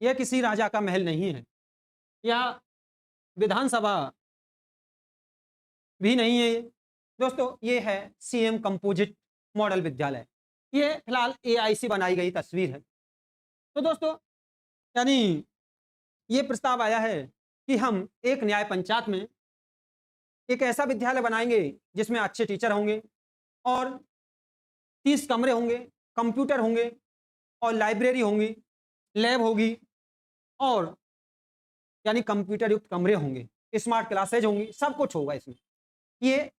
यह किसी राजा का महल नहीं है, या विधानसभा भी नहीं है ये। दोस्तों ये है सीएम कंपोजिट मॉडल विद्यालय। ये फिलहाल एआई से बनाई गई तस्वीर है। तो दोस्तों यानी ये प्रस्ताव आया है कि हम एक न्याय पंचायत में एक ऐसा विद्यालय बनाएंगे जिसमें अच्छे टीचर होंगे और 30 कमरे होंगे, कंप्यूटर होंगे और लाइब्रेरी होंगी, लैब होगी और यानी कंप्यूटर युक्त कमरे होंगे, स्मार्ट क्लासेज होंगी, सब कुछ होगा इसमें। ये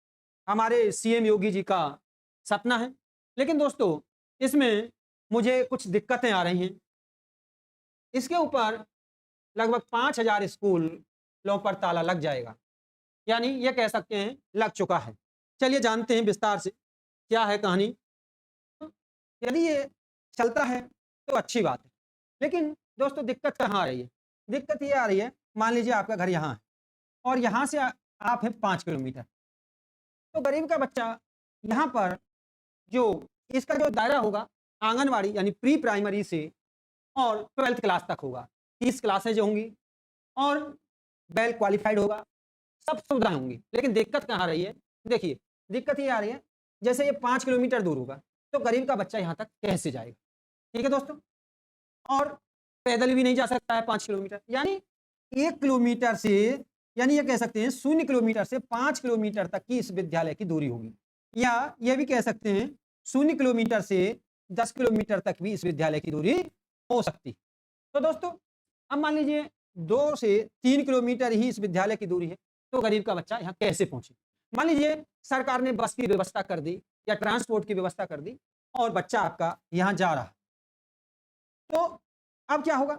हमारे सीएम योगी जी का सपना है। लेकिन दोस्तों इसमें मुझे कुछ दिक्कतें आ रही हैं। इसके ऊपर लगभग 5000 स्कूलों पर ताला लग जाएगा, यानी ये कह सकते हैं लग चुका है। चलिए जानते हैं विस्तार से क्या है कहानी। यदि ये चलता है तो अच्छी बात है, लेकिन दोस्तों दिक्कत कहाँ आ रही है? दिक्कत ये आ रही है, मान लीजिए आपका घर यहाँ है और यहाँ से आप हैं 5 किलोमीटर, तो गरीब का बच्चा यहाँ पर जो इसका जो दायरा होगा आंगनवाड़ी यानी प्री प्राइमरी से और 12th क्लास तक होगा, 30 क्लासेज होंगी और वेल क्वालिफाइड होगा, सब सुविधाएं होंगी। लेकिन दिक्कत कहाँ आ रही है? देखिए दिक्कत ये आ रही है, जैसे ये 5 किलोमीटर दूर होगा तो गरीब का बच्चा यहाँ तक कैसे जाएगा? ठीक है दोस्तों, और पैदल भी नहीं जा सकता है 5 किलोमीटर, यानी 1 किलोमीटर से, यानी ये कह सकते हैं 0 किलोमीटर से 5 किलोमीटर तक की इस विद्यालय की दूरी होगी, या यह भी कह सकते हैं 0 किलोमीटर से 10 किलोमीटर तक भी इस विद्यालय की दूरी हो सकती। तो दोस्तों अब मान लीजिए 2 से 3 किलोमीटर ही इस विद्यालय की दूरी है, तो गरीब का बच्चा यहाँ कैसे पहुंचे? मान लीजिए सरकार ने बस की व्यवस्था कर दी या ट्रांसपोर्ट की व्यवस्था कर दी और बच्चा आपका यहाँ जा रहा है, तो अब क्या होगा?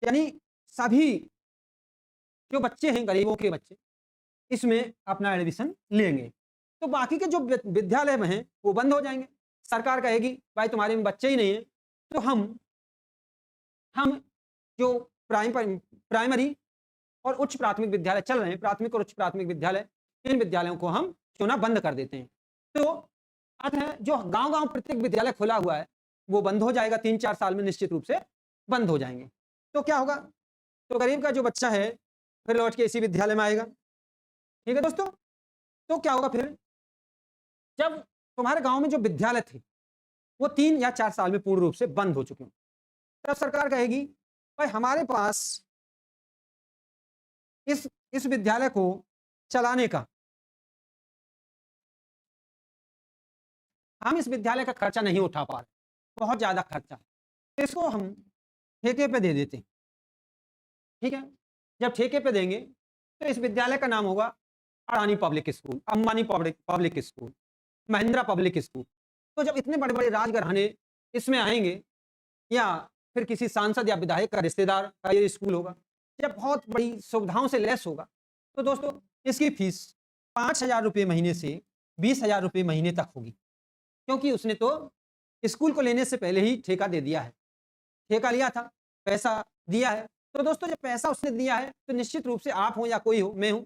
यानी सभी जो बच्चे हैं गरीबों के बच्चे इसमें अपना एडमिशन लेंगे, तो बाकी के जो विद्यालय में हैं वो बंद हो जाएंगे। सरकार कहेगी भाई तुम्हारे में बच्चे ही नहीं है, तो हम जो प्राइमरी और उच्च प्राथमिक विद्यालय चल रहे हैं, प्राथमिक और उच्च प्राथमिक विद्यालय, इन विद्यालयों को हम क्यों ना बंद कर देते हैं। तो अर्थ है जो गांव-गांव प्रत्येक विद्यालय खुला हुआ है वो बंद हो जाएगा, 3-4 साल में निश्चित रूप से बंद हो जाएंगे। तो क्या होगा? तो गरीब का जो बच्चा है फिर लौट के इसी विद्यालय में आएगा। ठीक है दोस्तों, तो क्या होगा फिर? जब तुम्हारे गांव में जो विद्यालय थे वो 3 या 4 साल में पूर्ण रूप से बंद हो चुके हों, तब सरकार कहेगी भाई हमारे पास इस विद्यालय को चलाने का, हम इस विद्यालय का खर्चा नहीं उठा पा रहे, बहुत ज्यादा खर्चा है, तो इसको हम ठेके पे दे देते हैं। ठीक है, जब ठेके पे देंगे तो इस विद्यालय का नाम होगा Adani public school, Ambani public school, Mahindra public school. तो जब इतने बड़े बड़े राजघराने इसमें आएंगे या फिर किसी सांसद या विधायक का रिश्तेदार का ये स्कूल होगा, जब बहुत बड़ी सुविधाओं से लैस होगा, तो दोस्तों इसकी फीस 5000 रुपये महीने से 20,000 रुपये महीने तक होगी, क्योंकि उसने तो स्कूल को लेने से पहले ही ठेका दे दिया है, ठेका लिया था, पैसा दिया है। तो दोस्तों जब पैसा उसने दिया है तो निश्चित रूप से आप हो या कोई हो, मैं हूं,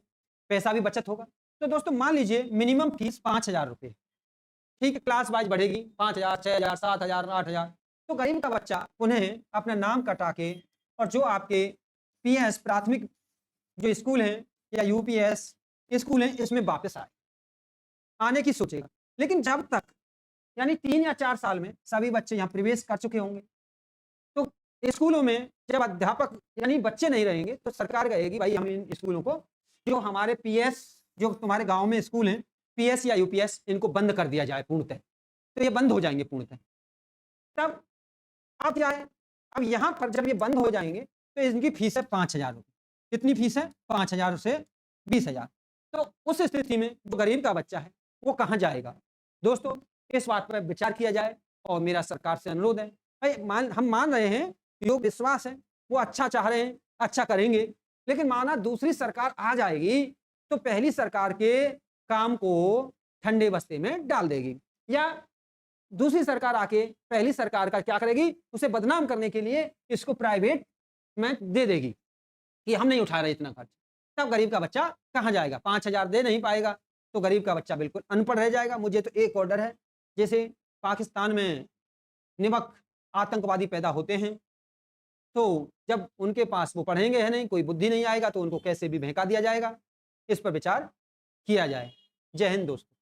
पैसा भी बचत होगा। तो दोस्तों मान लीजिए मिनिमम फीस 5000 रुपये, ठीक है, क्लास वाइज बढ़ेगी 5000, 6000, 7000, 8000। तो गरीब का बच्चा उन्हें अपना नाम कटा के और जो आपके पीएस प्राथमिक जो स्कूल हैं या यूपीएस स्कूल हैं इसमें वापस आने की सोचेगा। लेकिन जब तक यानी 3 या 4 साल में सभी बच्चे यहाँ प्रवेश कर चुके होंगे, तो स्कूलों में जब अध्यापक यानी बच्चे नहीं रहेंगे तो सरकार कहेगी भाई हम इन स्कूलों को, जो हमारे पीएस जो तुम्हारे गांव में स्कूल हैं पीएस या यूपीएस, इनको बंद कर दिया जाए पूर्णतः। तो ये बंद हो जाएंगे पूर्णतः। तब अब क्या है? अब यहाँ पर जब ये बंद हो जाएंगे तो इनकी फीस है 5000 रुपये। कितनी फीस है? 5000 से 20,000। तो उस स्थिति में जो गरीब का बच्चा है वो कहाँ जाएगा? दोस्तों इस बात पर विचार किया जाए और मेरा सरकार से अनुरोध है, भाई हम मान रहे हैं, योग विश्वास है, वो अच्छा चाह रहे हैं, अच्छा करेंगे, लेकिन माना दूसरी सरकार आ जाएगी तो पहली सरकार के काम को ठंडे बस्ते में डाल देगी, या दूसरी सरकार आके पहली सरकार का क्या करेगी? उसे बदनाम करने के लिए इसको प्राइवेट में दे देगी कि हम नहीं उठा रहे इतना खर्च। तब गरीब का बच्चा कहाँ जाएगा? 5000 दे नहीं पाएगा तो गरीब का बच्चा बिल्कुल अनपढ़ रह जाएगा। मुझे तो एक ऑर्डर है, जैसे पाकिस्तान में निमक आतंकवादी पैदा होते हैं तो जब उनके पास वो पढ़ेंगे है नहीं, कोई बुद्धि नहीं आएगा तो उनको कैसे भी बहका दिया जाएगा। इस पर विचार किया जाए। जय हिंद दोस्तों।